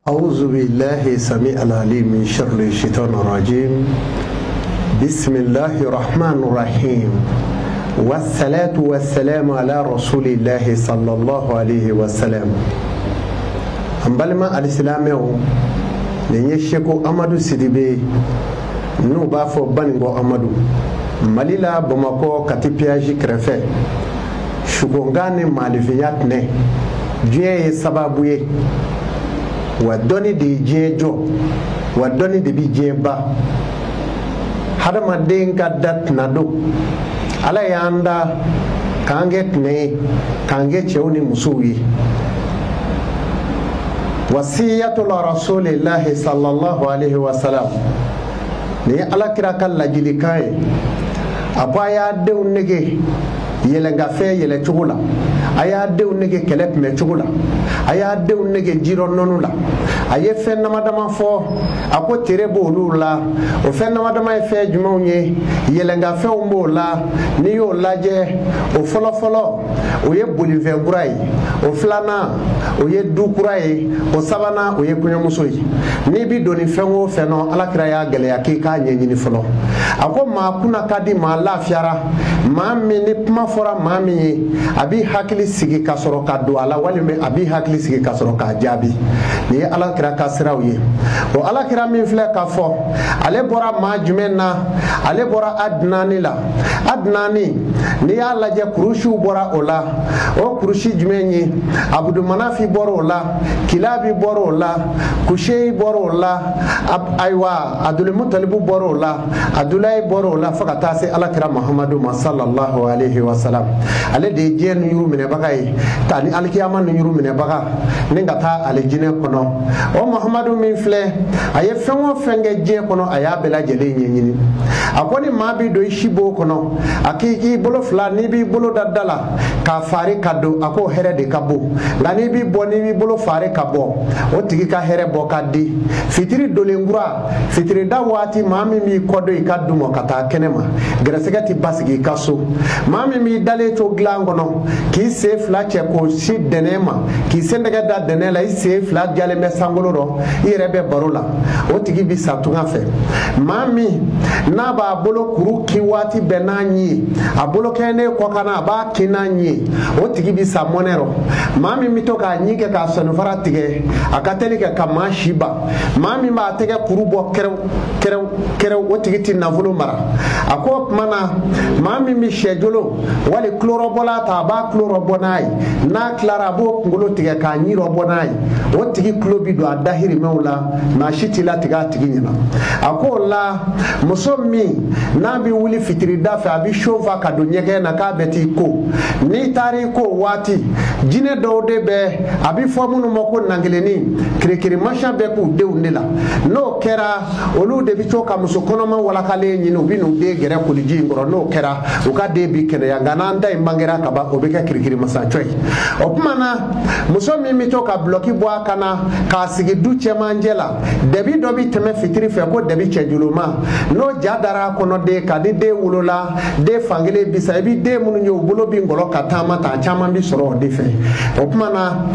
أعوذ بالله السميع العليم من شر الشيطان الرجيم. بسم الله الرحمن الرحيم والصلاة والسلام على رسول الله صلى الله عليه وسلم. أمبالما الإسلامي نيشكو أمادو سيديبي نو بافو بانغو أمادو ماليلا بمكو كاتيبياجي كرفة شكونغاني مالفيات نه جيه سبابويه wadoni de jejo wadoni de bi jeba hadama denga dat nado ala yanda kanget ne kange chewni musuwi wasiyatu rasulillahi sallallahu alaihi wasallam ni ala kira kala jilikai apa ya de unnege yele ngafe yele chugula aya de unnege kelep me chugula aya de unnege jiro nonula aye fenna madama fo ako terebo lula o fenna madama e fe jumonye yele ngafe umbo la ni yo laje o folo folo o ye bolive gurai o flana o ye dukurai o sabana o ye kunyamusoi ni bi doni fenwo feno alakira ya gele ya ke ka nyenyini folo ako ma kuna kadi ma lafiara ma mi ni pma fora ma mi abi hakili sigi kasoro ka do ala walime abi hakili sigi kasoro ka jabi ni alakira ka sirawiye o alakira min fle ka fo ale bora ma jumena ale bora adnani la adnani ni ya laje kurushu bora ola o kurushi jumenyi abudu manafi boro ola kilabi boro ola kushei boro ola aywa adul mutalibu boro ola adulai boro ola fakata se alakira muhammadu sallallahu alaihi wasallam ale de jenu yuru mine bagai tani alkiyama nu yuru mine baga ninga ta ale jine kono o muhammadu min fle aye fenwo fenge je kono aya bela jele nyenyini akoni mabi do shibo kono akiki bolo fla ni bi bolo dadala ka fari kado ako here de kabo ngani bi boni bi bolo fari kabo o tigi ka here bokadi fitiri dolengura fitiri da wati mami mi kodo ikadumo kata kenema gresegati basigi kaso mami mi dale to glangono ki se fla che ko si denema ki sendega da denela i se fla jale me sangoloro irebe barola o tigi bi satunga fe mami na ba bolo kuru ki wati benanyi abolo kene ko kana ba kinanyi o tigi bi samonero mami mi to ka nyike ka sonu fara tige akateli ke kama shiba mami ma tege kuru bo kero o tigi tin navulo mara ako mana mami mi shejolo wali chlorobola ta ba chlorobonai na clara bo ngolo tige ka nyiro bonai o tigi klobi do adahiri mewla na shitila tiga tigi nyina ako la musomi na bi wuli fitiri dafa abi shova ka do nyege na ka beti ko ni tari ko wati jine do de be abi fomunu moko nangeleni kirikiri masha be ku de undela no kera olu de bi choka musokono ma wala kale nyino binu de gere ko liji ngoro no kera o ka de bi kene ya ngana nda imbangera ka ba o be ka kirikiri masa choi o kumana musomi mi to ka bloki bo akana ka sigi du chemanjela debi do bi teme fitiri fe ko debi chejuluma no jadara kono de ka de wulola de fangele bisa bi de munu nyo bulo bi ngolo katama ta chama bi soro de fe o kumana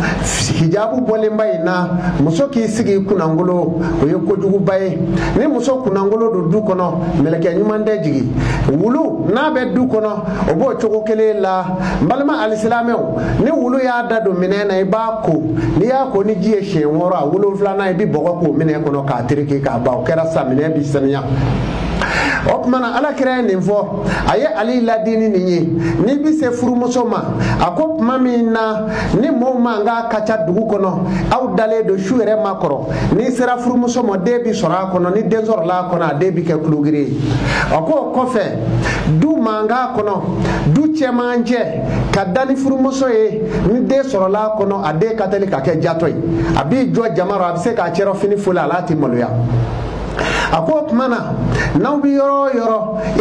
hijabu bole mbay na muso ki sigi kunangolo o ye ko jugu baye ni muso kunangolo do du kono meleke nyumande jigi wulu na be du kono o bo chogo kele la mbalma alislameo ni wulu ya da do minena iba ko ni ya ko ni jiye she wora wulu flana bi bogo ko mine kono ka tiriki ka ba o kera sa mine bi sanya okmana ala kira ninfo aye ali ladini ni bi se furumoso ma akop mami na ni mo manga kacha dugu kono aw dale do shuere makoro ni sera furumoso mo debi sora kono ni dezor la kono debi ke klugiri ako kofe du manga kono du chemanje kadali furumoso e ni de sora la kono ade kateli ka ke jatoy abi jo jamaro abi se ka chero fini fula lati moluya ako mana naw bi yoro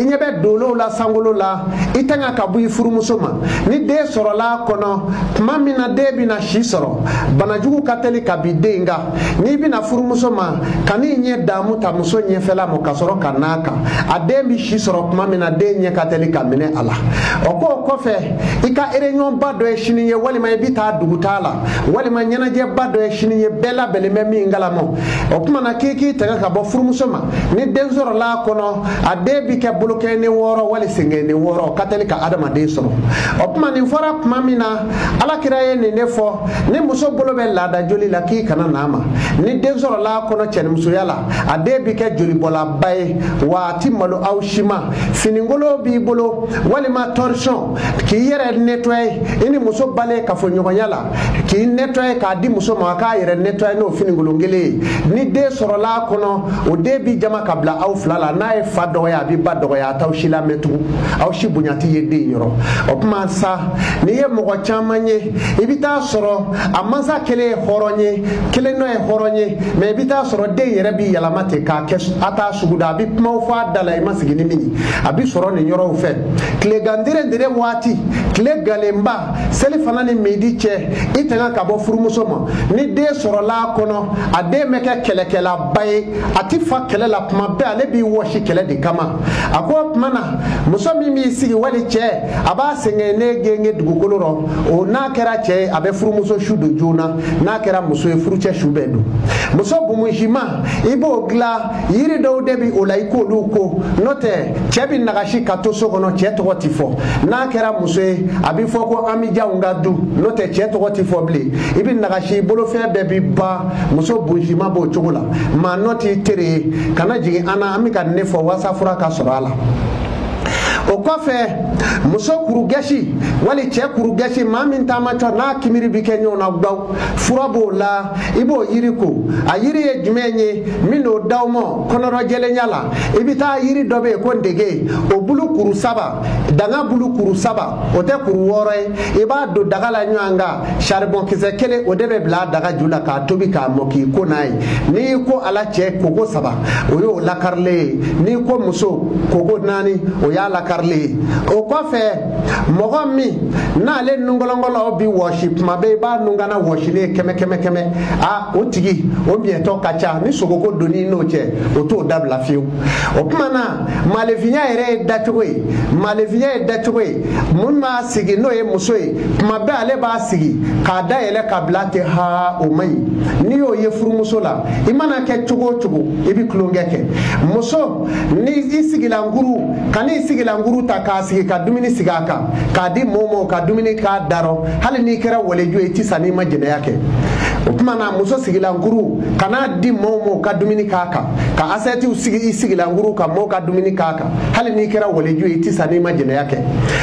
inyebe dolo la sangolo la itanga kabu ifurumuso ma ni de soro la kono mamina de bina shi soro banajugu kateli kabidenga ni bina furumuso ma kani nye damu ta muso nye fela mo kasoro kanaka ade bi shi soro mamina de nye kateli kamene ala oko kofe ika erenyon bado e shiniye wali ma bita dugutala wali ma nyana je bado e shiniye bela bele memi ngala mo okuma na kiki taga ka bo furumuso ma ni den soro la kono ade bi ke bloke ni woro wali singe ni woro kateli ka adama de soro okuma ni fora mamina ala kiraye ni nefo ni muso bolo be lada joli la ki kana nama ni den soro la kono chen muso yala ade bi ke joli bola bay wa timalo aw shima finingolo bi bolo wali ma torsion ki yere nettoyer ini muso bale ka fo nyogo yala ki nettoyer ka di muso ma ka yere nettoyer no finingolo ngele ni de soro la kono o de bi jama kabla aw flala na e fa do ya bi ba do ya taw shila metu aw shi bunyati yede yoro okuma sa ni ye mogo chamanye ibita soro amanza kele horonye kele no e horonye me ibita soro de yere bi yala mate ka kes ata suguda bi mo fa dala e masigini mini abi soro ni yoro fe kle gandire ndire wati kle galemba seli fanani medi che itanga ka bo furumuso mo ni de soro la kono ade meke kele kela bay ati fa kele la puma be ale bi woshi kele de kama ako mana muso mi sigi wali che aba senge ne genge dugukoloro o na kera che abe furumuso shudo jona na kera muso e furuche shubedu muso bumujima ibo gla yiri do debi olaiko luko note chebi nagashi katoso kono che to tifo na kera muso abi foko amija ngadu note che to tifo bli ibi nagashi bolo fe bebi ba muso bumujima bo chogola ma noti tere kana jigi ana amika nefo wasa fura ka sorala o kofe muso kurugeshi wali che kurugeshi mamin tamacho na kimiri bikenyo na gbaw furabo la ibo yiriko a yiri e jumenye mino dawmo konoro jele nyala ibita yiri dobe ko ndege o bulu kuru saba danga bulu kuru saba o te kuru wore iba do dagala nyanga charbon kizekele o debe bla daga jula ka tobi ka moki ko nai ni ko ala che kogo saba o yo lakarle ni ko muso kogo nani o ya lakarle o kofe mogo mi na le nungolongolo bi worship mabe ba nungana worshile keme a o tigi o bieto kacha ni sogoko doni no che o to dabla fiu o kuma na malevinya ere datwe mun ma sigi no e musoe mabe ale ba sigi ka da ele kablate ha o mai ni o ye furu musola imana ke chugo ibi klongeke muso ni isigi la nguru kani isigi la nguru ta ka sigi ka dumini sigaka ka di momo ka dumini ka daro hali ni kera waleju eti sani majina yake kuma na muso sigila nguru kana di momo ka dumini kaka ka aseti usigi sigila nguru ka mo ka dumini kaka hali ni kera waleju eti sani majina yake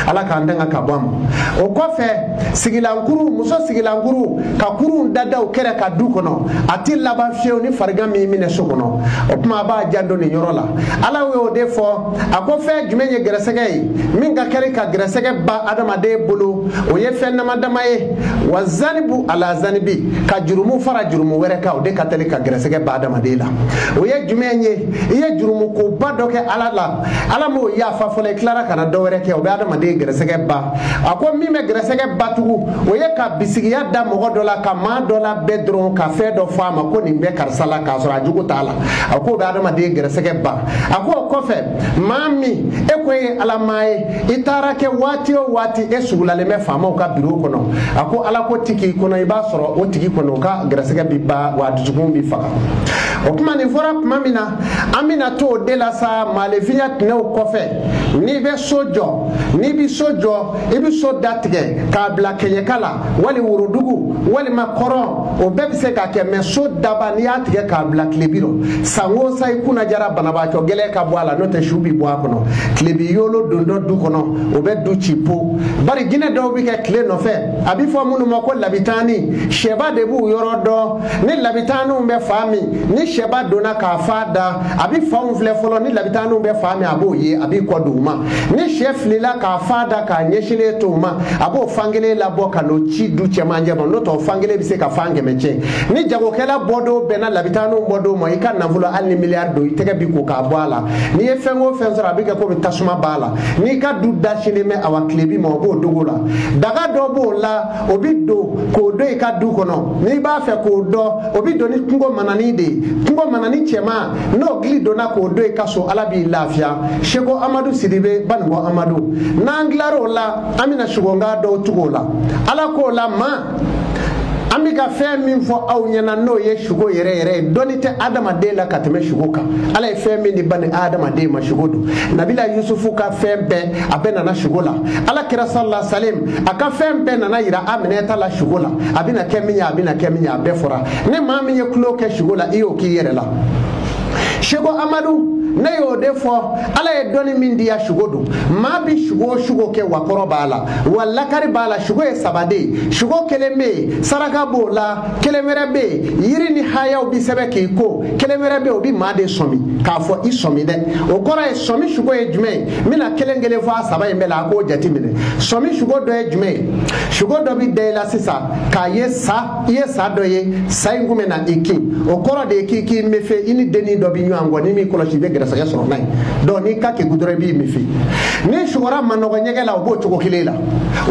ala ka ndanga ka bam o kofe sigila nguru muso sigila nguru ka kuru dada o kera ka du kono ati laba fiew ni farga mi mine sokono o kuma ba jando ni yorola ala we o defo akofe jumenye gresege minga kere ka gresege ba adama de bulu o ye fenna madama ye wazanibu ala zanibi ka jurumu fara jurumu were ka o de kateli ka gresege ba adama de la o ye jumenye ye jurumu ko badoke ala mo ya fa fole clara kana do were ke o be adama de gresege ba ako mi me gresege batugu o ye ka bisigiya da mo dola ka ma dola bedron ka fe do fama ko ni be karsala ka so ajugo tala ako be adama de gresege ba ako kofe mami ekoye ala mai itara ke wati o wati esugulale me fama o ka biro kono ako ala ko tiki kono iba soro o tiki kono ka gresege biba wa dujugum bi faka o kuma ni fora mamina amina to de la sa malevinya tne o kofe ni be sojo ni bi sojo ibi so datige ka blakeye kala wali wurudugu wali makoro o bebe se ka ke me so daba ni atige ka blaklebiro sango sai kuna jara banaba ko gele ka bwala no te shubi bwa kono klebi yolo dondo du kono o be du chipo bari gine do bi ke kle no fe abi fo munu mako labitani sheba de bu yoro do ni labitanu be fami ni sheba dona ka fada abi fo mfle folo ni labitanu be fami abo ye abi koduma ni chef lila ka fada ka nyeshile to ma abo fangele la boka no chi du chemanje bon no to fangele bi se ka fange kɛmɛcɛ ni jagokɛla bɔdo bɛnna labitanu bɔdo ma i ka nafolo hali ni miliyari do i tɛgɛ bi ko k'a bɔ a la n'i ye fɛn o fɛn sɔrɔ a bɛ kɛ komi tasuma b'a la n'i ka du dasilen bɛ awa tile bi ma o b'o dogo la daga dɔ b'o la o bi don k'o dɔn i ka du kɔnɔ n'i b'a fɛ k'o dɔn o bi don ni kungo manani de ye kungo manani cɛman n'o gili donna k'o dɔn i ka so ala b'i lafiya Seko Amadu Sidibe Bango Amadu n'an tilar'o la an bɛna sugonga dɔw tugu o la ala k'o la ma an bɛ ka fɛn min fɔ aw ɲɛna n'o ye sugo yɛrɛ yɛrɛ ye dɔnni tɛ adamaden la ka tɛmɛ sugo kan ala ye fɛn min di bani adamaden ma sugo don nabila yusufu ka fɛn bɛɛ a bɛɛ nana sugo la ala kira sallallahu alaihi wasallam a ka fɛn bɛɛ nana yira Aminata la sugo la a bɛna kɛ min ye a bɛna kɛ min ye a bɛɛ fɔra ne maa min ye tulo kɛ sugo la i y'o k'i yɛrɛ la Seko Amadu ne y'o de fɔ ala ye dɔnni min di ya sugo don maa bi sugo o sugo kɛ wakɔrɔ b'a la wa lakari b'a la sugo ye saba de ye sugo kelen bɛ yen saraka b'o la kelen wɛrɛ bɛ yen yiri ni hayaw bi sɛbɛn k'i ko kelen wɛrɛ bɛ yen o bi maa de sɔmi k'a fɔ i sɔmi dɛ o kɔrɔ ye sɔmi sugo ye jumɛn ye n bɛna kelen kelen fɔ a saba in bɛɛ la a k'o jate minɛ sɔmi sugo dɔ ye jumɛn ye sugo dɔ bi da i la sisan k'a ye sa i ye sa dɔ ye sa in kun bɛ na i kin o kɔrɔ de ye k'i mefe i ni dennin dɔ bi ɲɔgɔn kɔ ni min kɔlɔsi i bɛ gɛrɛsɛgɛ sɔrɔ n'a ye donc n'i ka kɛ gudɔrɔn i b'i mefe ni sugora ma nɔgɔ ɲɛgɛ la o b'o cogo kelen la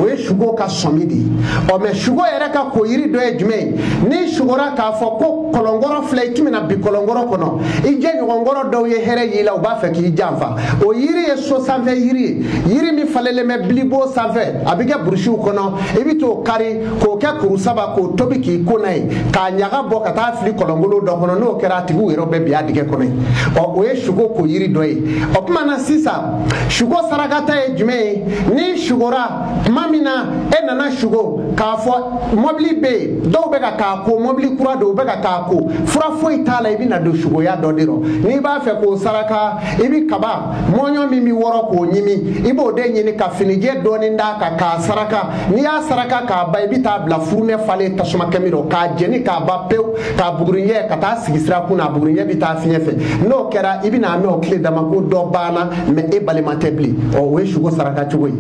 o ye sugo ka sɔmi de ye ɔ mɛ sugo yɛrɛ ka ko yiri dɔ ye jumɛn ye ni sugora k'a fɔ ko kɔlɔnkɔrɔ filɛ i tɛmɛna bi kɔlɔnkɔrɔ kɔnɔ i jɛɲɔgɔnkɔrɔ dɔw ye hɛrɛ y'i la u b'a fɛ k'i janfa o yiri ye so sanfɛ yiri ye yiri min falenlen bɛ bilibo sanfɛ a bɛ kɛ burusiw kɔnɔ i bɛ t'o kari k'o kɛ kuru saba k'o tobi k'i ko n'a ye k'a ɲaga bɔ ka taa fili kɔlɔnkolon dɔ kɔnɔ n'o kɛra a tigiw yɛrɛ bɛ bin a dingɛ kɔnɔ ye ɔ o ye sugo ko yiri dɔ ye o tuma na sisan sugo sarakata ye jumɛn ye ni sugora tuma min na e nana sugo k'a fɔ mɔbili bɛ yen dɔw bɛ ka k'a ko mɔbili kura dɔw bɛ ka k'a ko fura foyi t'a la i bɛ na don sugoya dɔ de rɔ n'i b'a fɛ k'o saraka i bɛ kaba mɔɲɔ min bɛ wɔrɔ k'o ɲimi i b'o de ɲini ka finijɛ dɔɔni d'a kan k'a saraka n'i y'a saraka k'a ban i bɛ taa bila furunɛ falen tasuma kɛmɛ rɔ k'a jeni k'a ban pewu k'a buguriɲɛ ka taa sigi sira kun na a buguriɲɛ bɛ taa fiɲɛ fɛ n'o kɛra i bɛ n'a mɛn o tile dama ko dɔ banna mɛ e balima tɛ bilen ɔ o ye sugo saraka cogo ye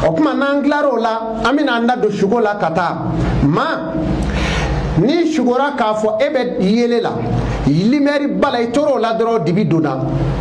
o tuma n'an tilar'o la an bɛna an da don sugo la ka taa ma ni sugora k'a fɔ e bɛ yele la limɛri bala i tor'o la dɔrɔn dibi donna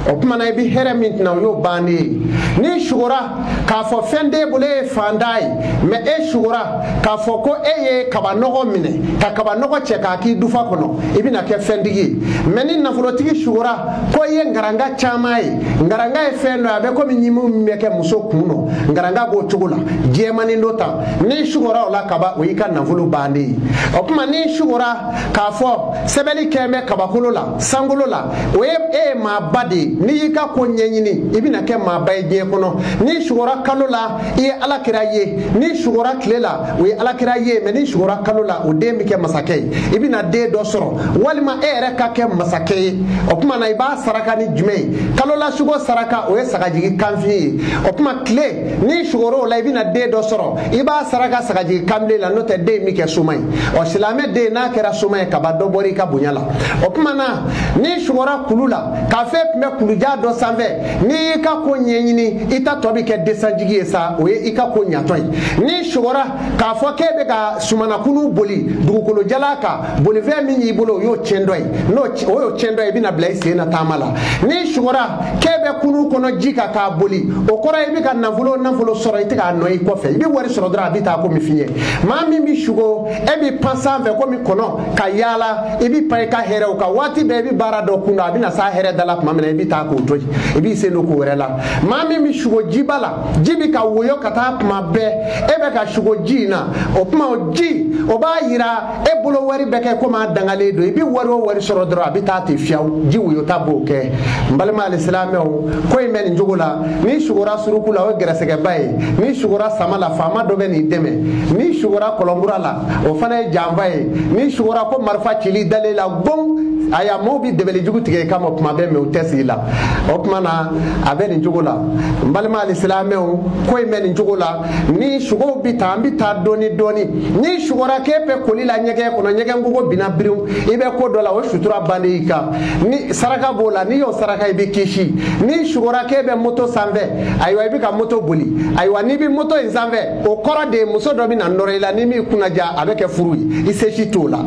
o tuma na i bɛ hɛrɛ min tɛna o y'o bannen ye ni sugora k'a fɔ fɛn t'e bolo e ye fantan ye mɛ e sugora k'a fɔ ko e ye kabanɔgɔ minɛ ka kabanɔgɔ cɛ k'a k'i dufa kɔnɔ i bɛna kɛ fɛntigi ye mɛ ni nafolotigi sugora ko i ye ngaranga caman ye ngaranga ye fɛn dɔ ye a bɛ komi ɲimu min bɛ kɛ muso kun nɔ ngaranga b'o cogo la jɛmanin dɔ ta ni sugora o la kaba o y'i ka nafolo bannen ye o tuma ni sugora k'a fɔ sɛbɛnni kɛ bɛ kabakolo la sankolo la o ye e ye maaba de ye n'i y'i ka ko ɲɛɲini i bɛna kɛ maaba ye diɲɛ kɔnɔ n'i sugora kalo la i ye alakira ye n'i sugora tile la o ye alakira ye mɛ n'i sugora kalo la o den bɛ kɛ masakɛ ye i bɛna den dɔ sɔrɔ walima e yɛrɛ ka kɛ masakɛ ye o tuma na i b'a saraka ni jumɛn ye kalo la sugo saraka o ye sagajigi kanfin ye o tuma tile n'i sugor'o la i bɛna den dɔ sɔrɔ i b'a saraka sagajigi kanbilen la n'o tɛ den min kɛ suma ye ɔ silamɛ den n'a kɛra suma ye kaba dɔ bɔra i ka bonya la o tuma na n'i sugora kulu la k'a fɛ tun bɛ kuluja dɔ sanfɛ n'i y'i ka ko ɲɛɲini i ta tɔ bɛ kɛ desanjigi ye sa o ye i ka ko ɲatɔ ye n'i sugora k'a fɔ k'e bɛ ka sumanakunu boli dugukolo jala kan bolifɛn min y'i bolo o y'o tiɲɛ dɔ ye o y'o tiɲɛ dɔ ye i bɛna bila i sen na taama la n'i sugora k'e bɛ kunu kɔnɔ ji kan k'a boli o kɔrɔ ye i bɛ ka nafolo sɔrɔ i tɛ k'a nɔ i kɔfɛ i bɛ wari sɔrɔ dɔrɔn a bɛ taa komi fiɲɛ maa min bɛ sugo e bɛ pan sanfɛ komi kɔnɔ ka yaala i bɛ pan i ka hɛrɛw kan waati bɛɛ i bɛ baara dɔ kun na a bɛ na s'a hɛrɛ da la tuma min na i bɛ taa k'o to yen i b'i sen don ko wɛrɛ la maa min bɛ sugo jiba la ji bɛ ka woyɔ ka taa tuma bɛɛ e bɛ ka sugo ji in na o tuma o ji o b'a yira e bolo wari bɛ kɛ komi a dangalen don i bɛ wari o wari sɔrɔ dɔrɔn a bɛ taa ten fiyewu ji woyɔta b'o kɛ n balima alisilamɛw ko in bɛ nin cogo la n'i sugora suruku la o ye gɛrɛsɛgɛba ye n'i sugora sama la faama dɔ bɛ n'i dɛmɛ n'i sugora kɔlɔnkura la o fana ye janfa ye n'i sugora ko marifa cili dalen la gbɔn aya mo bi debeli jugu tige kama kuma be me utesi la o kuma na abe ni jugu la mbalma alislamé o ko e men jugu la ni shugo bi ta doni ni shugora kepe kolila nyege kono nyege ngugo bina biru ibe ko dola o shutura bande ka ni saraka bola ni yo saraka ibe kishi ni shugora kebe moto sanve aywa ibe ka moto boli aywa ni bi moto izanve o kora de muso do bi na ndorela ni mi kunaja abeke furui iseshi tola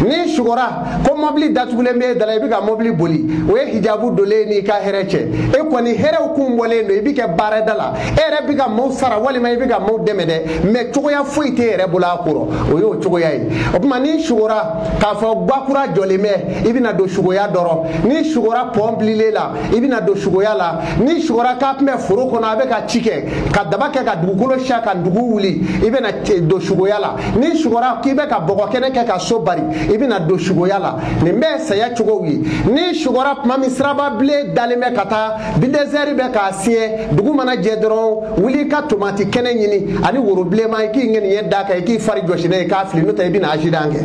ni shugora ko mobli datugule me dala ibe ka mobli boli o hijabu dole ni ka hereche e ko ni here ku mbole ndo ibe ke bare dala ere bi ka mo sara wali ma ibe ka mo demede me choya fuite ere bula kuro o yo choya yi o kuma ni shugora ka fo gbakura jolime ibina do shugoya doro ni shugora pomplile la ibina do shugoya la ni shugora ka me furu kono abe ka chike ka dabake ka dugukolo shaka dugu wuli ibina do shugoya la ni shugora kibe ka bogo kene ke ka sobari ibina do shugoya la ni me saya chugowi ni shugora mami sraba ble dalime kata bidezeri be ka sie dugu mana je doro wuli ka tomati kene nyini ani woro ble ma ki ngeni yedda ka ki fari joshine ka fli no tay bina ajidange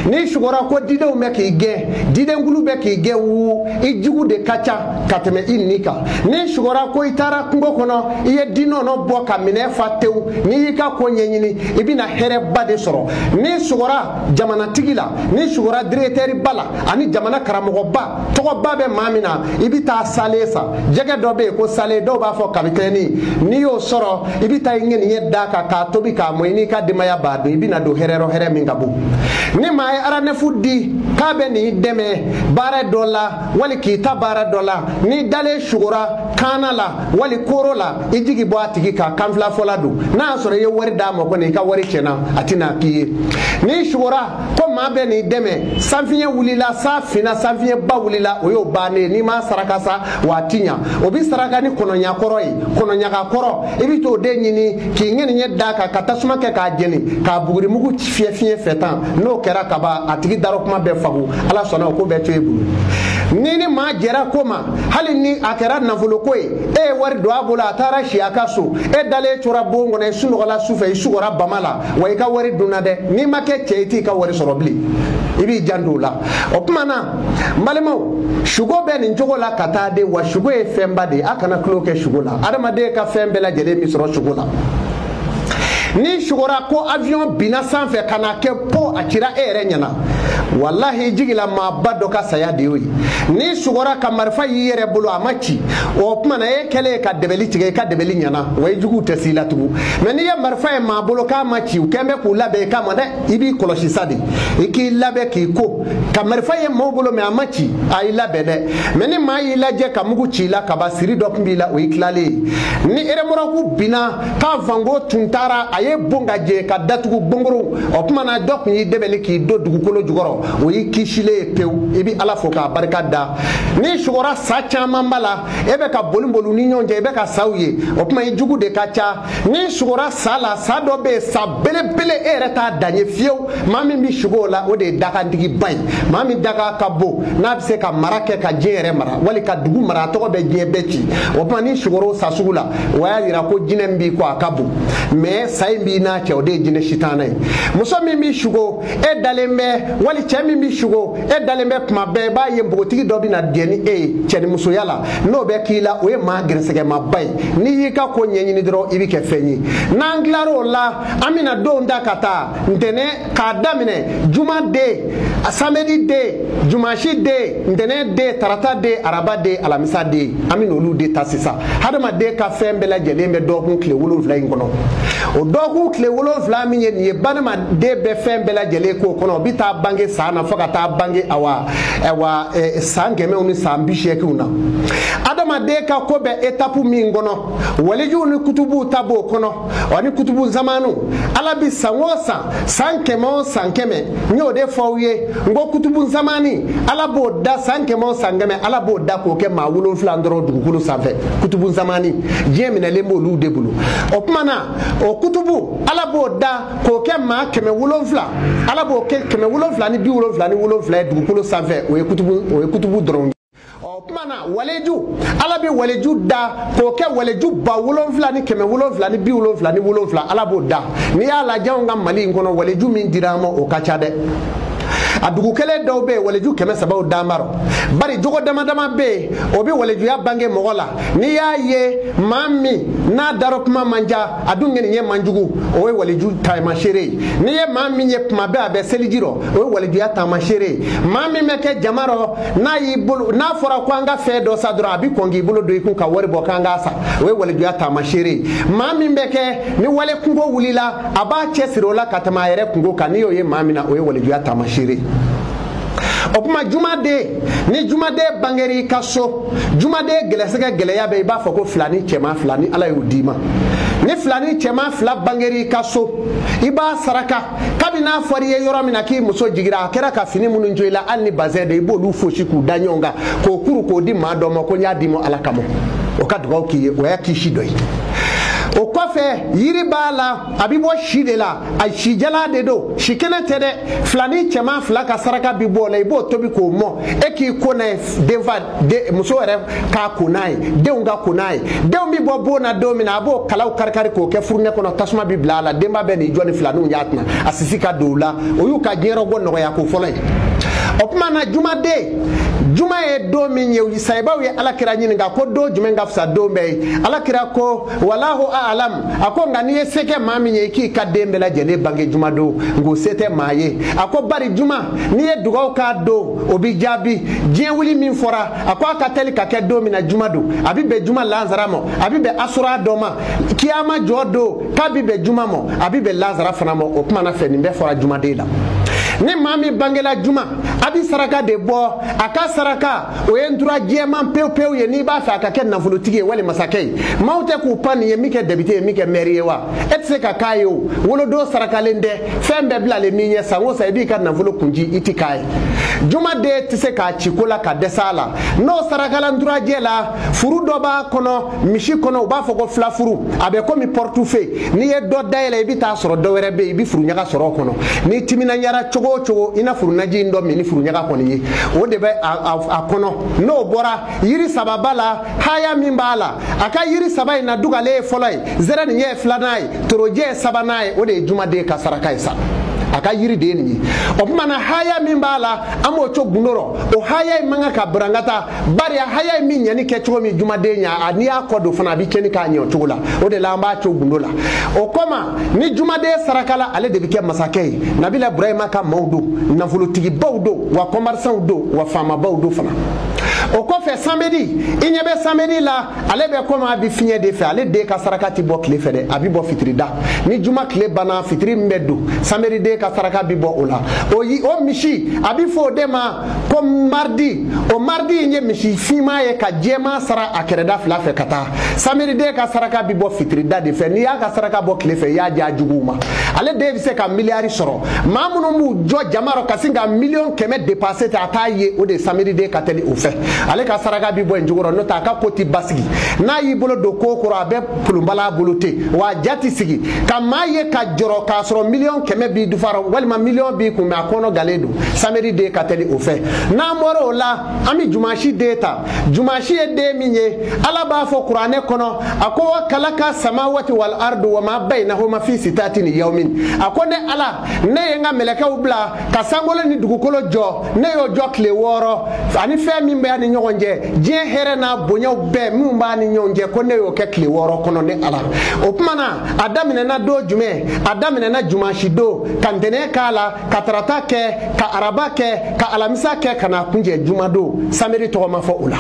ni shugora ko didew me ki ge dide ngulu be ki ge wu ijugu de kacha kateme inika ni shugora ko itara kungo kono iye dino no bo ka mine fatew ni ka ko nyenyini ibina here bade soro ni shugora jamana tigila ni shugora directeur bala ani jamana karamogo ba to ba be mamina ibita salesa jege dobe ko sale do ba fo kabiteni ni yo soro ibita ngeni yedda ka tobi ka moyini ka dimaya badu ibina do herero here mingabu ni ma arane fudi kabe ni deme bare dola wali kita bare dola ni dale shugura kana la wali korola ijigi bo atigi ka kamfla foladu na soro ye wari da mo ko ni ka wari chena atina kiye ni shugura ko ma be ni deme sanfiye wulila safina sanfiye ba wulila oyo bane ni ma sarakasa watinya obi saraka ni kono nya koroi kono nya ka koro ibi to de nyini ki ngeni nyedda ka katasuma ke ka jeni ka buguri mugu fie fetan no kera ka ba atigi daro kuma be fagu ala sona ko be to ebu nini ma jera koma hali ni akera nafulo koy e wari do abula tara shi akaso e dale chora bongo na sunu wala sufe sugora bamala way ka wari dunade ni make cheiti ka wari sorobli ibi jandula o kuma na malemo shugo be ni jogola katade wa shugo e femba de akana kloke shugola adama de ka fembe la jele mi soro shugola ni shugora ko avion bina sanfɛ kana kɛ po akira ere nyana wallahi jigila ma bado ka saya de yoyi ni shugora ka marfa yere bulu amachi o kuma na e kele ka debeli tige ka debeli nyana way jugu tesila tugu mais ni ya marfa e ma bulu ka machi u kembe ku labe ka mo de ibi koloshi sadi iki labe ki ko ka marfa ye mo bulu me amachi ay labe de mais ni ma yi laje ka mugu chila ka basiri do mbila o iklale ni ere moraku bina ka vango tuntara aye bonga je ka datugu bongoro o kuma na dok ni debeli ki do dugukolo jugoro o yi kishile pew ibi ala fo ka barka da ni shugora sa chama mala ebe ka bolumbolu ni nyonje ebe ka sauye o kuma yi jugu de kacha ni shugora sala sa do be sa bele ere ta danye fiew mami mi shugola o de daka ndigi bay mami daka kabo na bise ka marake ka jere mara wali ka dugu mara to be je beti o kuma ni shugoro sa sugula waya dira ko jinembi ko akabu me saimbi na che o de jine shitana muso mi shugo e dalembe wali chemi mi shugo e dalembe kuma be ba yembogotigi do bi na deni cheni muso yala no be kila o e ma gresege ma bay ni yika ko nyenyi ni dro ibi ke fenyi na nglaro la amina do ndakata ndene ka damine juma de samedi de jumashi de ndene de tarata de araba de alamisa de amina olu de tasisa hadama de ka fembe la jelembe do kun kle wulu vla ngono o do kun kle wulu vla mi ye banama de be fembe la jele ko kono bita bange sana faka ta bange awa sange me uni sambishe kuna adama de ka ko be etapu mi ngono waliju ni kutubu tabo kono oni kutubu zamanu ala bi sanwosa sankeme nyo de fawye ngo kutubu zamani ala bo da sankemo sangeme ala bo da ko ke ma wulo flandro dugukulu safe kutubu zamani jemina lembo lu debulu o kumana o kutubu ala bo da ko ke ma keme wulo fla ala bo ke keme wulo fla ni bi wulo fla ni wulo fla dugukulu safe o kutubu dron o kumana waleju ala bi waleju da ko ke waleju ba wulo fla ni keme wulo fla ni bi wulo fla ni wulo fla ala bo da ni ala jawnga mali ngono waleju min diramo o kacha de a dugu kelen dɔw bɛ waliju 300 damaro bari jogo dama dama bɛ o bɛ walijuya bange mɔgɔ la n'i y'a ye maa min n'a daro kuma manja a dun ŋɛni ye manjugu o ye waliju taamasere n'i ye maa min ye kuma bɛɛ a bɛ seliji rɔ o ye walijuya taamasere maa min bɛ kɛ jama rɔ n'a y'i bolo n'a fɔra ko an ka fɛn dɔ sa dɔrɔn a bɛ kɔn k'i bolo don i kun ka wari bɔ k'an k'a sa o ye walijuya taamasere maa min bɛ kɛ ni wale kungo wulila a b'a cɛsiri o la ka tɛmɛ a yɛrɛ kungo kan n'i y'o ye maa min na o ye walijuya taamasere o kuma jumaden ni jumaden bangeri ka so jumaden gɛlɛsɛgɛ gɛlɛya bɛ i b'a fɔ ko filani cɛman fila ni Ala y'o d'i ma ni filani cɛman fila bangeri ka so i b'a saraka kabini n'a fɔra i ye yɔrɔ min na k'i muso jigira a kɛra ka fini minnu jo i la hali ni bazɛn de i b'olu fosi k'u da ɲɔgɔn kan k'o kuru k'o di maa dɔ ma ko n y'a d'i ma Ala kama o ka dugawu k'i ye o y'a kisi dɔ ye o kɔfɛ yiri b'a la a bɛ bɔ si de la a si jala de don si kelen tɛ dɛ filani cɛman fila ka saraka bi bɔ o la i b'o tobi k'o mɔ e k'i ko n'a ye muso yɛrɛ k'a ko n'a ye denw ka ko n'a ye denw bɛ bɔ bon na don min na a b'o kalaw kari-kari k'o kɛ furunɛ kɔnɔ tasuma bɛ bila a la denba bɛ nin jɔ ni filaniw y'a tɛna a sisi ka don o la o y'u ka diɲɛyɔrɔ bɔ nɔgɔya ko fɔlɔ ye o tuma na jumaden juma ye don min ye sahibaw ye Alakira ɲininka ko don jumɛn ka fisa don bɛɛ ye Alakira ko walahu a'lam a ko nka n'i ye se kɛ maa min ye i k'i ka den bɛɛ lajɛlen bange juma don nko se tɛ maa ye a ko bari juma n'i ye dugawu k'a don o bɛ jaabi diɲɛ wuli min fɔra a ko a ka teli ka kɛ don min na juma don a bɛ bɛn juma lansara ma a bɛ bɛn asura dɔ ma kiyama jɔ don k'a bɛ bɛn juma ma a bɛ bɛn lansara fana ma o kuma na fɛ nin bɛɛ fɔra jumaden la ni maa min bangela juma a bɛ saraka de bɔ a ka saraka o ye ntura jɛman pewu pewu ye n'i b'a fɛ a ka kɛ nafolotigi ye wali masakɛ ye maaw tɛ k'u pan nin ye min kɛ député ye min kɛ maire ye wa e tɛ se ka k'a ye o wolodon sarakalen tɛ fɛn bɛɛ bilalen min ɲɛ san o san i b'i ka nafolo kunji i tɛ k'a ye jumaden tɛ se k'a ci ko la ka dɛsɛ a la n'o sarakala nturajɛ la furu dɔ b'a kɔnɔ misi kɔnɔ u b'a fɔ ko filafuru a bɛ komi portefeuille n'i ye dɔ dayɛlɛ i bɛ taa sɔrɔ dɔ wɛrɛ bɛ yen i bɛ furuɲaga sɔrɔ o kɔnɔ n'i timinandiyara cogo o cogo i na furunaji in dɔ min ni furuɲaga kɔni ye o de bɛ a kɔnɔ n'o bɔra yiri saba b'a la haya min b'a la a ka yiri saba in na dugalen ye fɔlɔ ye zɛrɛnin ye filanan ye torojɛ ye sabanan ye o de ye jumaden ka saraka ye sa a ka yiri de ye nin ye o tuma na haya min b'a la an b'o co gundo rɔ o haya in man kan ka barankata bari a haya in min ɲɛni kɛ cogo min jumaden ɲa n'i y'a kɔ don fana a bɛ cɛnni k'a ɲɛ o cogo la o de la an b'a co gundo la o kɔma ni jumaden sarakala ale de bɛ kɛ masakɛ ye Nabila Ibrahima ka maaw don nafolotigibaw don wa kɔmarisɛnw don wa faamabaw don fana o kɔfɛ samedi i ɲɛ bɛ samedi la ale bɛ komi a bɛ fiɲɛ de fɛ ale den ka saraka tɛ bɔ tile fɛ dɛ a bɛ bɔ fitirida ni juma tile banna fitiri min bɛ don samedi den ka saraka bɛ bɔ o la o misi a bɛ fɔ o de ma ko mardi o mardi in ye misi finman ye ka jɛman sara a kɛrɛda fila fɛ ka taa samedi den ka saraka bɛ bɔ fitirida de fɛ n'i y'a ka saraka bɔ tile fɛ i y'a di a juguw ma ale den bɛ se ka miliyari sɔrɔ maa minnu b'u jɔ jama rɔ ka sin ka 1,000,000 dépassé te a t'a ye o de samedi den ka teli o fɛ ale ka saraka bi bɔ yen cogo rɔ n'o tɛ a ka ko ti basigi n'a y'i bolo don ko kɔrɔ a bɛ pulunbala a bolo ten wa a ja ti sigi ka maa ye ka jɔrɔ k'a sɔrɔ 1,000,000 b'i dufa rɔ walima 1,000,000 b'i kun mɛ a kɔnɔ galen don samedi den ka teli o fɛ n'an bɔra o la an bɛ jumasi den ta jumasi ye den min ye Ala b'a fɔ kuranɛ kɔnɔ a ko wa kalaka samawati wal ardu wa ma bainahuma fi sitatin yawmin a ko ne Ala ne ye n ka mɛlɛkɛw bila ka sankolo ni dugukolo jɔ ne y'o jɔ tile 6 ani fɛn min bɛ ni ɲɔgɔn cɛ diɲɛ hɛrɛ n'a bonyaw bɛɛ minnu b'a ni ɲɔgɔn cɛ ko ne y'o kɛ tile 6 kɔnɔ ne Ala o tuma na a daminɛna don jumɛn a daminɛna jumasi don ka ntɛnɛn k'a la ka tarata kɛ ka araba kɛ ka alamisa kɛ ka na kuncɛ juma don samedi tɔgɔ ma fɔ o la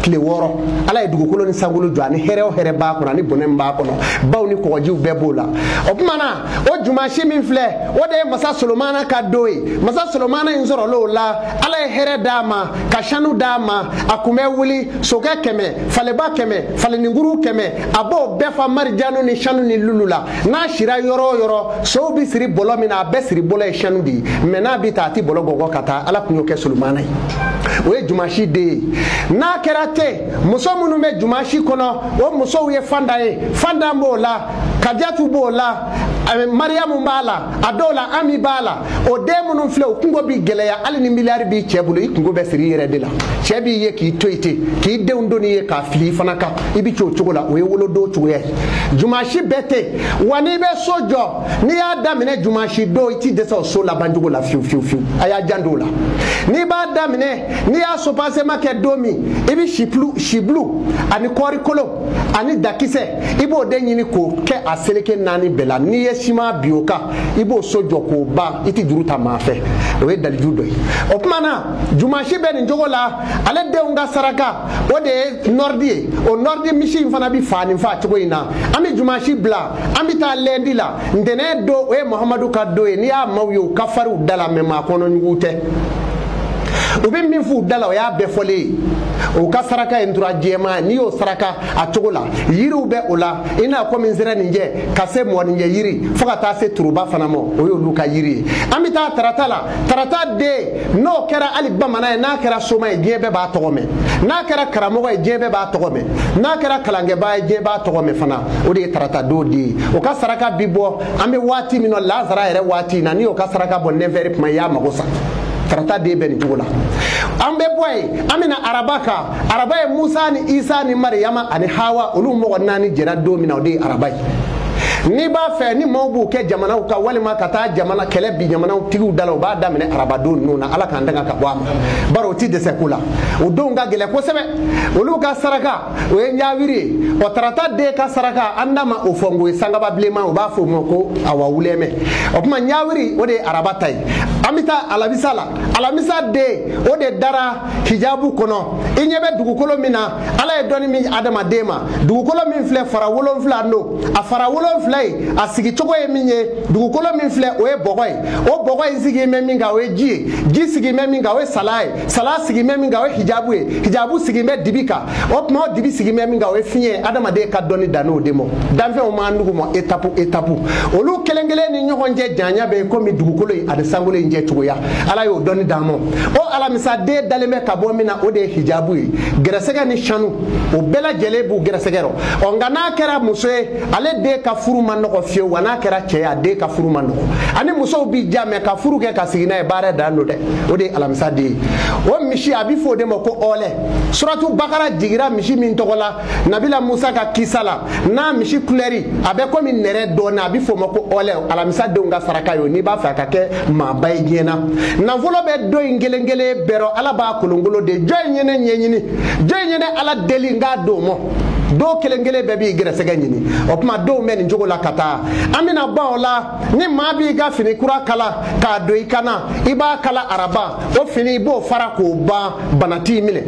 tile 6 Ala ye dugukolo ni sankolo jɔ ani hɛrɛ o hɛrɛ b'a kɔnɔ ani bonɛ min b'a kɔnɔ baw ni kɔgɔjiw bɛɛ b'o la o tuma na o jumasi min filɛ o de ye masa Solomana ka don ye masa Solomana in sɔrɔla o la Ala ye hɛrɛ d'a ma ka sanu d'a ma a kun bɛ wuli sokɛ 100 faleba 100 faleninkuru 100 a b'o bɛɛ fa marijanu ni sanu ni lulu la n'a sira yɔrɔ o yɔrɔ sow bɛ siri bɔlɔ min na a bɛɛ siri bɔlɔ ye sanu de ye mɛ n'a bɛ taa a tɛ bɔlɔ bɔgɔ ka taa Ala kun y'o kɛ Solomana ye o ye jumasi den ye n'a kɛra muso minnu bɛ jumasi kɔnɔ o musow ye fanda ye fanda b'o la kadiyatu b'o la Mariamu bala adola ami bala o demunu fle o kungo bi geleya ali ni miliyari bi chebulo i kungo be siri yere de la chebi ye ki toite ki de ndoni ye ka fili fanaka ibi chochogola o ye wolo do chuye jumashi bete wani be sojo ni ya damine jumashi do iti de so la banjugo la fiu aya jandola ni ba damine ni ya so passe make domi ibi shiblu ani kori kolo ani dakise ibo de nyini ko ke aseleke nani bela ni ye shima bioka ibo sojo ko ba iti juruta mafe o e dali judo o kumana jumashi be ni jogola ale de unga saraka o de nordi mishi fana bi fani fa chugo ina ami jumashi bla ami ta lendi la ndene do e muhammadu kaddo e ni ya mawyo kafaru dala me ma kono ngute ubi min fu dala o ya be fole o ka saraka entura jema ni o saraka a chogola yiri be ola ina ko min zira ninje kase mo ninje yiri foka ta se turuba fana mo o yo luka yiri amita tarata de no kera ali bamana na kera soma jebe ba togome na kera karamo jebe ba togome na kera kalange ba jebe ba togome fana o de tarata do di o ka saraka bibo ambe wati mino lazara ere wati na ni o ka saraka bo neveri kuma ya magosa tarata de ben jugula ambe boy amina araba Musa ni Isa ni Maryama ani Hawa olu mo nani jera do mina o de arabai ni ba fe ni mawbu ke jamana ka walima kata jamana kele bi jamana tigu dalo ba damine araba do nuna ala kan daga ka bwam baro ti de sekula o do nga gele ko sebe olu ka saraka o nyawiri o tarata de ka saraka andama o fongo sanga ba blema o ba fo mo ko awa wuleme o kuma nyawiri o de araba tai amita alamisa de o de dara hijabu kono inyebe dugukolo mina ala e doni mi adama dema dugukolo min fle fara wolon fla no a fara wolon fla a sigi chogo e minye dugukolo min fle o e bogoy sigi me minga o e ji sigi me minga o e sala sigi me minga o e hijabu sigi me dibika o mo dibi sigi me minga o e finye adama de ka doni dano demo danfe o ma ndugo mo etapu olu kelengele ni nyogonje janya be ko mi dugukolo e ade sangole nje chugoya ala yo doni damo o ala misa de daleme ka bo mina o de hijabu e geresega ni shanu o bela jelebu geresegero o ngana kera muso ale de ka furu manoko fie wana kera cheya de ka furu manoko ani muso bi jame ka furu ke ka sigina e bare dano de o de ala misa de o mishi abi fo de mo ko ole suratu bakara digira mishi min togola nabila Musa ka kisala na mishi kuleri abe ko min nere do na abi fo mo ko ole ala misa de nga saraka yo ni ba fa ka ke ma bay gena na volo be do ngelengele bero ala ba kulungolo de joy nyene ala deli nga do mo do kelengele bebi gira sega nyini o kuma do men njogo la kata amina baola ni mabi ga fini kura kala ka do ikana iba kala araba o fini bo fara ko ba banati mile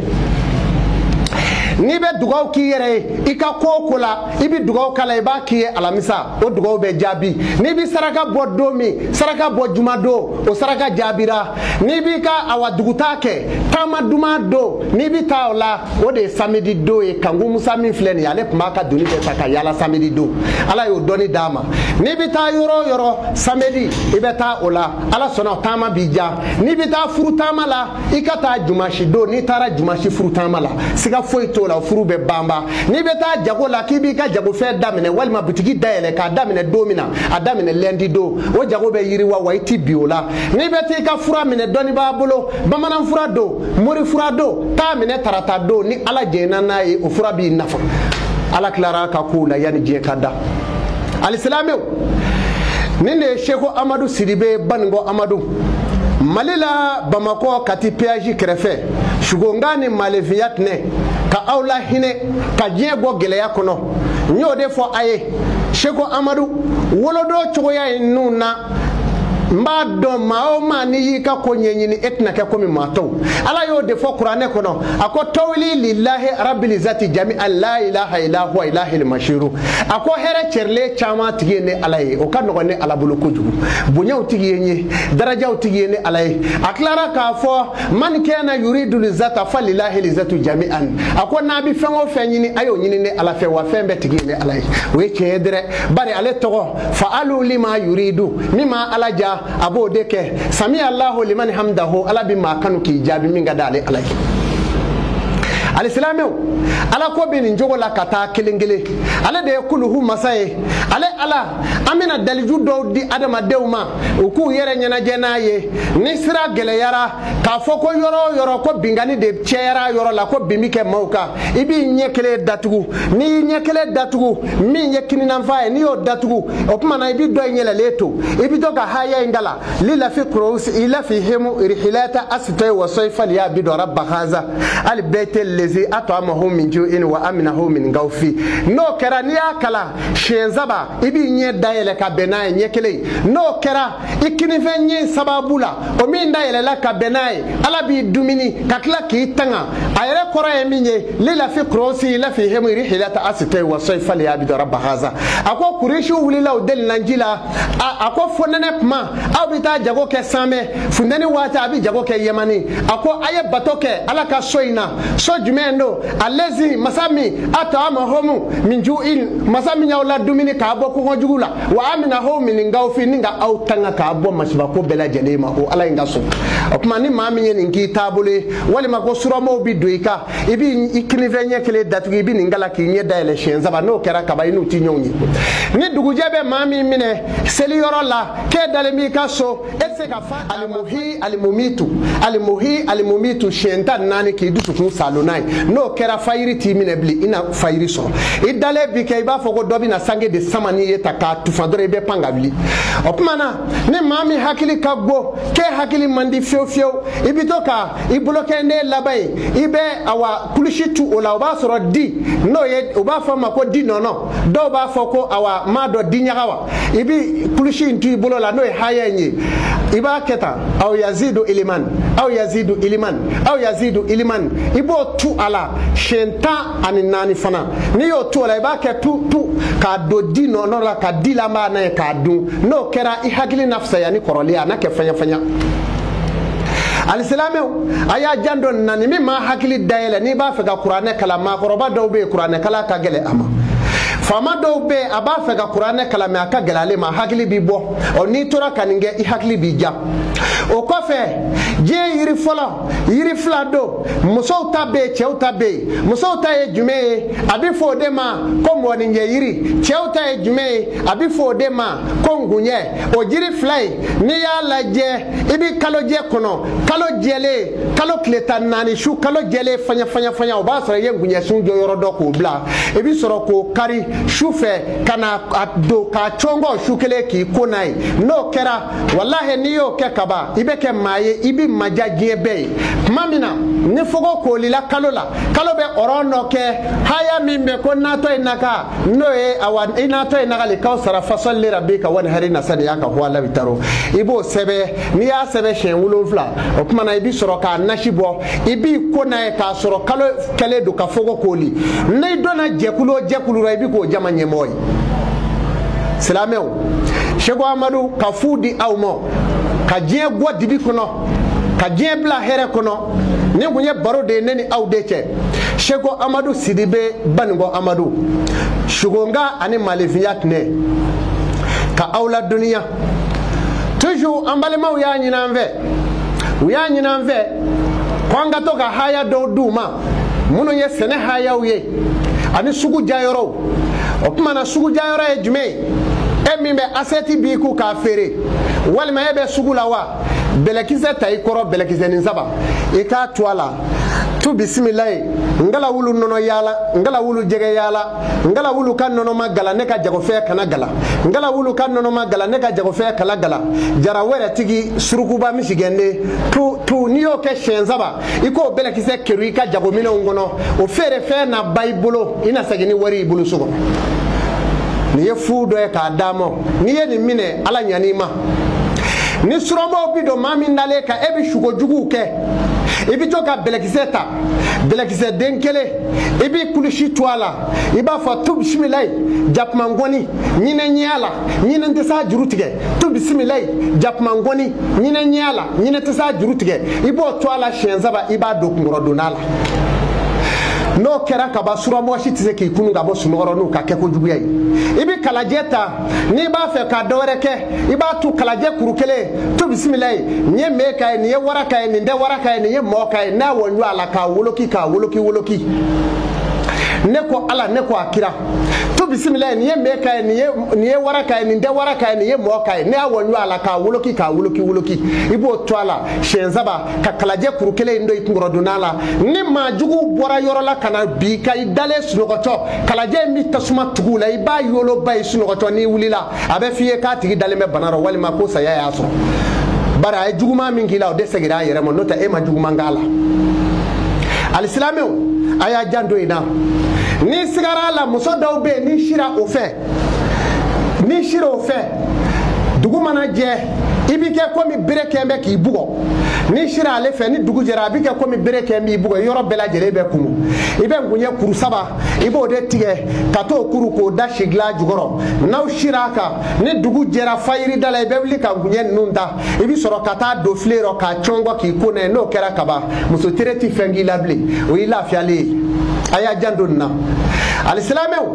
ni be dugaw ki yere ika kokola ibi dugaw kala iba ki alamisa o dugaw be jabi ni bi saraka bodomi saraka bojumado o saraka jabira ni bi ka awa duguta ke tama duma do ni bi taola o de samedi do e kangu musa min fleni ale kuma ka duni be saka yala samedi do ala yo doni dama ni bi ta yoro samedi ibe ta ola ala sona tama bija ni bi ta furu tama la ikata jumashi do ni tara jumashi furu tama la siga foito la furu be bamba ni beta jago la kibi ka jago fe damine walma butiki daele ka damine domina adamine lendi do o jago be yiri wa waiti biola ni beta ka fura mine doni ba bolo bamana fura do mori fura do ta mine tarata do ni ala jena na e o fura bi nafa ala klara ka kula yani je kada alislamu ni ne Sheikh Amadou Sidibe Bango Amadou Malila Bamako kati peaji krefe shugongani maleviyat ne ka awla hine ka jebo geleya kono nyode fo aye Sheikh Amadou wolodo chogoya nuna mba do maoma ni ka ko nyenyini etna ka komi mato ala yo de fo qur'ane kono ako tawli lillahi rabbil zati jami'an la ilaha illa huwa ilahil mashiru ako here cherle chama tigene alaye o kan no ne ala bulu kojugu bunyaw tigenye darajaw tigene alaye aklara ka fo man kana yuridu lizata falillahi lizatu jami'an ako nabi fengo fenyini ayo nyini ne ala fe wa fembe tigene alaye we chedre bari ale togo fa'alu lima yuridu mima alaja abo deke sami Allahu liman hamdahu ala bima kanu ki jabi minga dale alai Al-Islameu ala ko be nin jogo la kata kelengele ala de kuluhu masaye ala amina daliju do di adama dewma ku yere nyana jena ye ni sira gele yara ka foko yoro ko bingani de chera yoro la ko bimike mauka ibi nyekele datugu ni nyekele datugu mi nyekini nanfaye ni yo datugu opuma na ibi do nyela leto ibi to ka haya ingala lila fi qurus ila fi himu rihilata asfay wa sayfa ya bi do rabba haza al baytel lezi atamahu min ju'in wa aminahu min gawfi no kera ni akala shenzaba ibi nye dayele ka benaye nyekele no kera ikini fe nye sababula o min dayele la ka benaye ala bi dumini katla ki tanga ayre kora eminye lila fi qurus ila fi himu rihilata asfay wa sayfa ya bi do rabba haza ako kureshi wulila o del nanjila ako fonene kuma abita jago ke same fundani wata abi jago ke yemani ako aye batoke ala ka soina so jumendo alezi masami atama homu minjuin masami nyawla dumini ka bo ko jugula wa amina ho min ngawfi ninga au tanga ka bo masba ko bela jelema o ala inga so kuma ni mami yen ngi tabule wali mako suramo bi doika ibi iknivenye kele datu ibi ningala ki nye dayele shenza ba no kera ka bayinu tinyonyi ni dugujebe mami mine seli yoro la ke dalemi ka so ese ka fa alimumitu shenta nani ki dusu kun salonai no kera fayiri ti mine bli ina fayiri so idale bi ke ba fogo dobi na sange de samani yeta ka tufadore be pangabli opmana ni mami hakili ka go ke hakili mandi fio ibito ka ibloke ne labai ibe awa kulishitu ola oba soro di no ye oba fo mako di no do ba fo ko awa ma do di nyagawa ibi kulishi ntu ibolo la no hayenye iba keta aw yazidu iliman ibo tu ala shenta aninani fana ni yo tu ala iba ke tu ka do di no la ka di la ma na ka du no kera I hagili nafsa yani korole ana ke fanya Al-Islameu aya jando nani mi ma hakili dayele ni ba fe ga Qur'ane kala ma koroba do be Qur'ane kala ka gele ama fama do be aba fe ga Qur'ane kala me aka gelale ma hakili bi bo o ni tora kaninge I hakili bi ja o ko fe je yiri fola yiri flado muso tabe chewtabe muso ta e jume abi fo de ma ko moni nge yiri chewta e jume abi fo de ma ko ngunye o jiri fly ni ya laje ibi kalo je kono kalo jele kalo kleta nani shu kalo jele fanya o ba so ye ngunye sun jo yoro do ko bla ibi soro ko kari shu fe kana do ka chongo shu kele ki konai no kera wallahi ni yo ke kaba ibe ke maye ibi majaje be mamina ni fogo ko lila kalo be orono ke haya mimbe ko nato inaka no e awan inato inaka le kausara fasalli rabbika wanharina sadiyaka huwa la bitaro ibo sebe ni ya sebe shen wulonfla o kuma na ibi soro ka nashibo ibi ko na ka soro kalo kele do ka fogo ko li ne dona jekulu ra ibi ko jamanye moy Silameu Shego Amadou ka fudi awmo ka je go dibi kono ka je bla here kono ne gunye baro de neni awdece Shego Amadou Sidibe Bango Amadou shugonga ani malefiyat ne ka awla dunia toujours ambalema uya nyina nve kwanga to ka haya do duma muno ye sene haya uye ani sugu jayoro okuma na sugu jayoro e jume emimbe aseti biku ka fere walima ebe sugu lawa belekise tay koro belekise ninzaba ika twala tu bismillah ngala wulu nono yala ngala wulu jege yala ngala wulu kan nono magala ne ka jago fe kana gala ngala wulu kan nono magala ne ka jago fe kala gala jara wera tigi surukuba mishigende tu niyo ke shenzaba iko belekise keru ka jago mino ngono o fere fe na bible ina sagini wari ibulu sugo ni ye fudo e ka damo ni ye ni mine ala nyanima ni suromo bido mami ndale ka ebi shugo jugu ke ibi to ka belekise denkele ibi kulishi twala iba fa tu bismillah japmangoni nyine nyala nyine ntesa jurutige tu bismillah japmangoni nyine nyala nyine ntesa jurutige ibo twala shenzaba iba do ngoro donala n'o kɛra ka ban suramɔgɔ si tɛ se k'i kunu ka bɔ sunɔgɔ n'u ka kɛ ko juguya ye i bɛ kalajɛ ta n'i b'a fɛ ka dɔ wɛrɛ kɛ i b'a to kalajɛ kuru kelen to bisimila ye nin ye mɛ ka ye nin ye wara ka ye nin tɛ wara ka ye nin ye mɔɔ ka ye n'a wɔnjɔ a la k'a woloki ne ko ala ne ko akira to bisimila ni ye mɛ ka ye nin ye wara ka ye nin tɛ wara ka ye nin ye mɔɔ ka ye ne y'a wɔnjɔ a la k'a woloki i b'o to a la siɲɛ saba ka kalajɛ kuru kelen in do i kunkɔrɔdonna la ni maajugu bɔra yɔrɔ la ka na bi ka i dalen sunɔgɔtɔ kalajɛ in bɛ tasuma tugu la i b'a yoloba ye sunɔgɔtɔ n'i wulila a bɛ f'i ye k'a tigi dalen bɛ bana rɔ walima ko saya y'a sɔrɔ bari a ye juguman min k'i la o de seginna a yɛrɛ ma n'o tɛ e ma juguman k'a la alisilamɛw a y'a janto in na ni sigara la muso dɔw bɛ yen ni sira o fɛ dugu mana jɛ i bɛ kɛ komi bere kɛn bɛ k'i bugɔ ni sira ale fɛ ni dugu jɛra a bɛ kɛ komi bere kɛn b'i bugɔ yɔrɔ bɛɛ lajɛlen bɛ kumu i bɛ ngunjɛ kuru saba i b'o de tigɛ ka t'o kuru k'o da sigila jukɔrɔ n'aw sira a kan ni dugu jɛra fajirida la i bɛ wuli ka ngunjɛ ninnu ta i bɛ sɔrɔ ka taa don filen rɔ k'a cɔngɔ k'i ko n'a ye n'o kɛra kaban muso tere tɛ fɛn k'i la bilen o y'i lafiyalen ye a y'a janto nin na alisilamɛw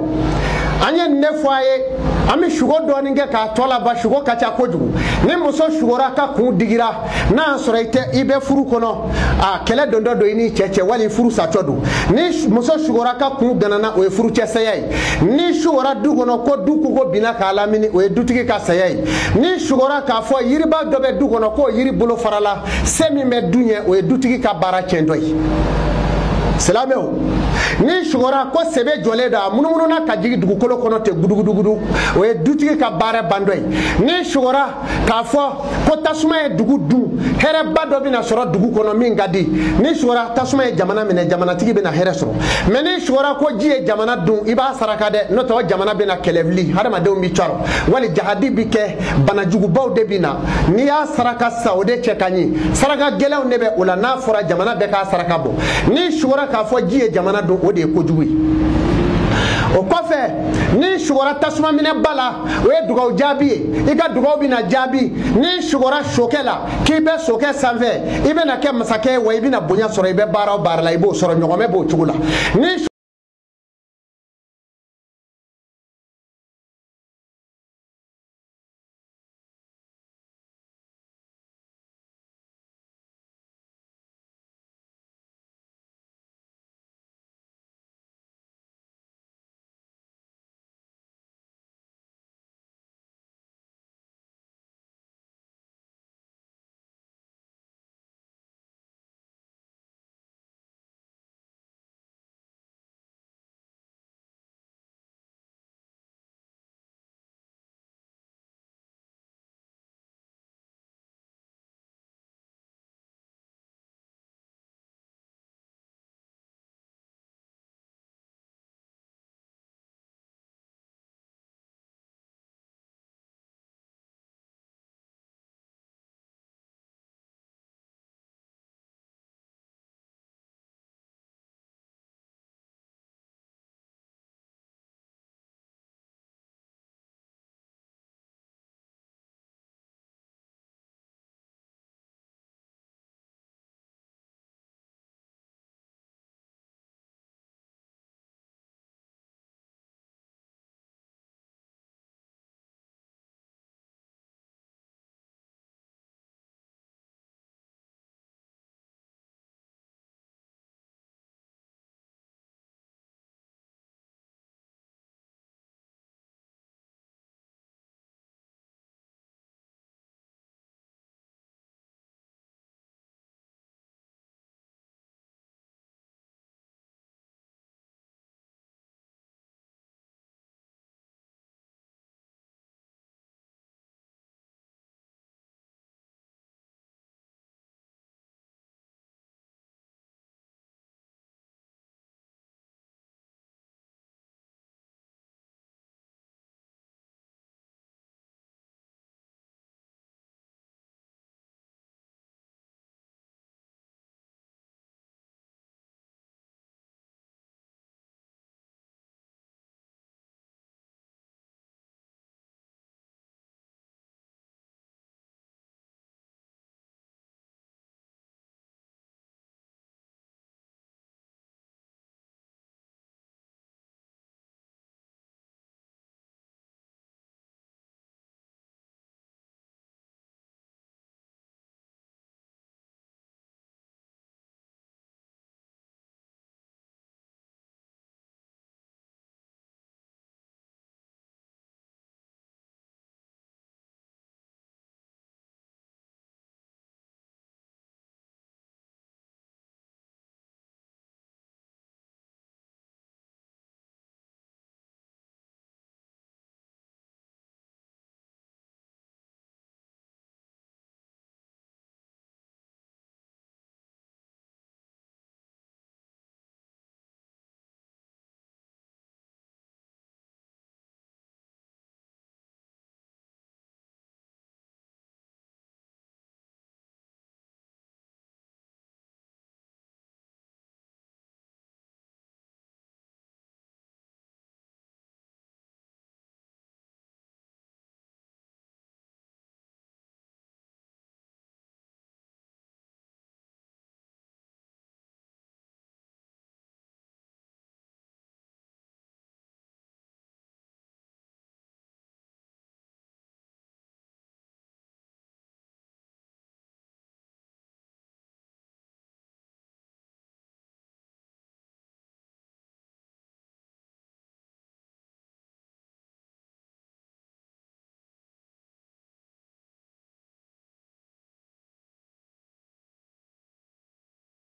an ye nin de fɔ a ye an bɛ sugo dɔɔni kɛ k'a tɔ laban sugo ka ca kojugu ni muso sugora ka kun digira n'a y'a sɔrɔ i bɛ furu kɔnɔ a kɛlɛ don dɔ don i ni cɛ cɛ wali furu satɔ don ni muso sugora ka kun ganana o ye furu cɛ saya ye ni sugora du kɔnɔ ko du kogo binna k'a lamini o ye dutigi ka saya ye ni sugora k'a fɔ yiriba dɔ bɛ du kɔnɔ k'o yiri bolo farala se min bɛ du ɲɛ o ye dutigi ka baara tiɲɛtɔ ye silamɛw ni sugora ko sɛbɛ jɔlen don a munumununa ka jigin dugukolo kɔnɔ ten gudugudugudu o ye dutigi ka baara bandɔ ye ni sugora k'a fɔ ko tasuma ye dugu dun hɛrɛba dɔ bɛna sɔrɔ dugu kɔnɔ min ka di ni sugora tasuma ye jamana minɛ jamanatigi bɛna hɛrɛ sɔrɔ mɛ ni sugora ko ji ye jamana dun i b'a saraka dɛ n'o tɛ o jamana bɛna kɛlɛ wuli hadamadenw bɛ cɔrɔ wali jahadi bɛ kɛ banajugubaw de bɛ na n'i y'a saraka sisan o de cɛ ka ɲi saraka gɛlɛnw de bɛ o la n'a fɔra jamana bɛɛ k'a saraka bɔ ni sugora k'a fɔ ji ye jamana dun o de ye kojugu ye o kɔfɛ ni sugora tasuma minɛ ba la o ye dugawu jaabi ye i ka dugawu bɛna jaabi ni sugora sokɛ la k'i bɛ sokɛ sanfɛ i bɛna kɛ masakɛ ye wa i bɛna bonya sɔrɔ i bɛ baara o baara la i b'o sɔrɔ ɲɔgɔnmɛ b'o cogo la ni